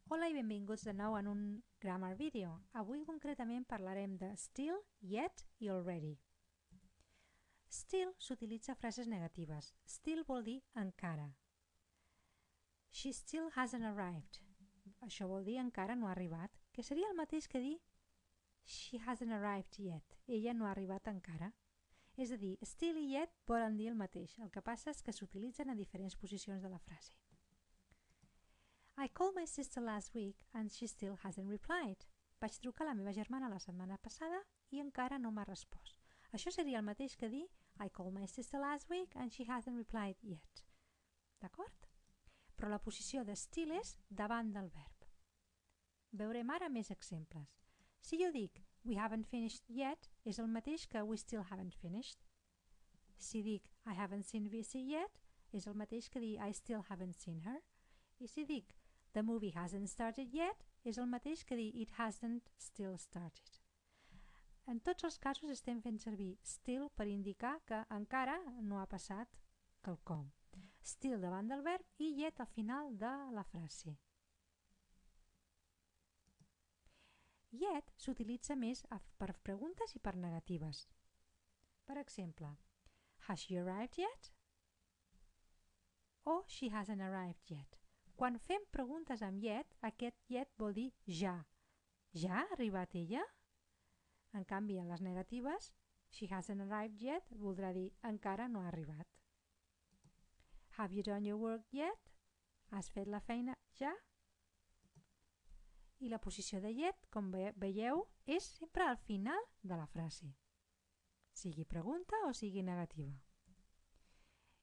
Hola i benvinguts de nou en un grammar video. Avui concretament parlarem de still, yet i already. Still s'utilitza a frases negatives. Still vol dir encara. She still hasn't arrived. Això vol dir encara no ha arribat, que seria el mateix que dir she hasn't arrived yet. Ella no ha arribat encara. És a dir, still i yet volen dir el mateix. El que passa és que s'utilitzen a diferents posicions de la frase. I called my sister last week and she still hasn't replied. Vaig trucar a la meva germana la setmana passada i encara no m'ha respost. Això seria el mateix que dir I called my sister last week and she hasn't replied yet. D'acord? Però la posició de still és davant del verb. Veurem ara més exemples. Si jo dic we haven't finished yet, és el mateix que we still haven't finished. Si dic I haven't seen Vici yet, és el mateix que dir I still haven't seen her. I si dic the movie hasn't started yet, és el mateix que dir it hasn't still started. En tots els casos estem fent servir still per indicar que encara no ha passat quelcom. Still davant del verb i yet al final de la frase. Yet s'utilitza més per preguntes i per negatives. Per exemple, has she arrived yet? O she hasn't arrived yet. Quan fem preguntes amb yet, aquest yet vol dir ja. Ja ha arribat ella? En canvi, en les negatives, she hasn't arrived yet voldrà dir encara no ha arribat. Have you done your work yet? Has fet la feina ja? I la posició de yet, com veieu, és sempre al final de la frase. Sigui pregunta o sigui negativa.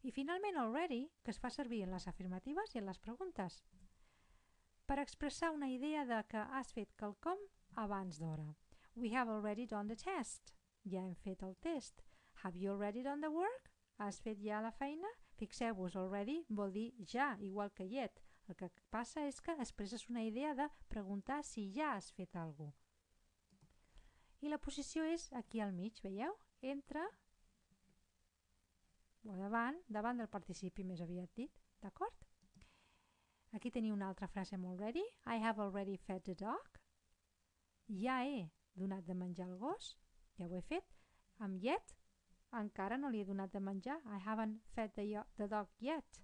I finalment already, que es fa servir en les afirmatives i en les preguntes, per expressar una idea de que has fet quelcom abans d'hora. We have already done the test. Ja hem fet el test. Have you already done the work? Has fet ja la feina? Fixeu-vos, already vol dir ja, igual que yet. El que passa és que expresses una idea de preguntar si ja has fet alguna cosa. I la posició és aquí al mig, veieu? Entre o davant del participi més aviat dit, d'acord? Aquí teniu una altra frase amb already. I have already fed the dog. Ja he donat de menjar al gos, ja ho he fet. Amb yet, encara no li he donat de menjar. I haven't fed the dog yet.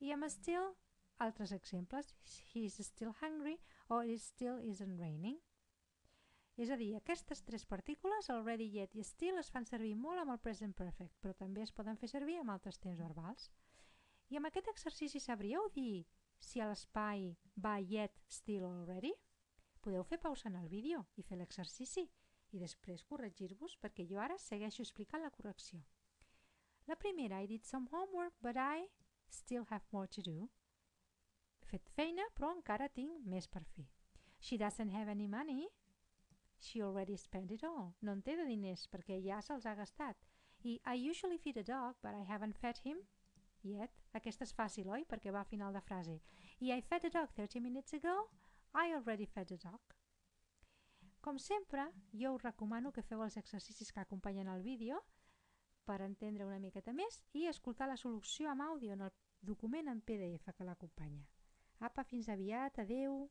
I amb still, altres exemples. He's still hungry or it still isn't raining. És a dir, aquestes tres partícules, already, yet i still, es fan servir molt amb el present perfect, però també es poden fer servir amb altres temps verbals. I amb aquest exercici sabríeu dir si a l'espai va yet, still o already? Podeu fer pausa en el vídeo i fer l'exercici i després corregir-vos perquè jo ara segueixo explicant la correcció. La primera, I did some homework, but I still have more to do. He fet feina, però encara tinc més per fer. She doesn't have any money. She already spent it all. No en té de diners perquè ja se'ls ha gastat. I I usually feed a dog, but I haven't fed him yet. Aquesta és fàcil, oi? Perquè va a final de frase. I I fed a dog 30 minutes ago. I already fed a dog. Com sempre, jo us recomano que feu els exercicis que acompanyen el vídeo per entendre una miqueta més i escoltar la solució amb àudio en el document en PDF que l'acompanya. Apa, fins aviat, adeu!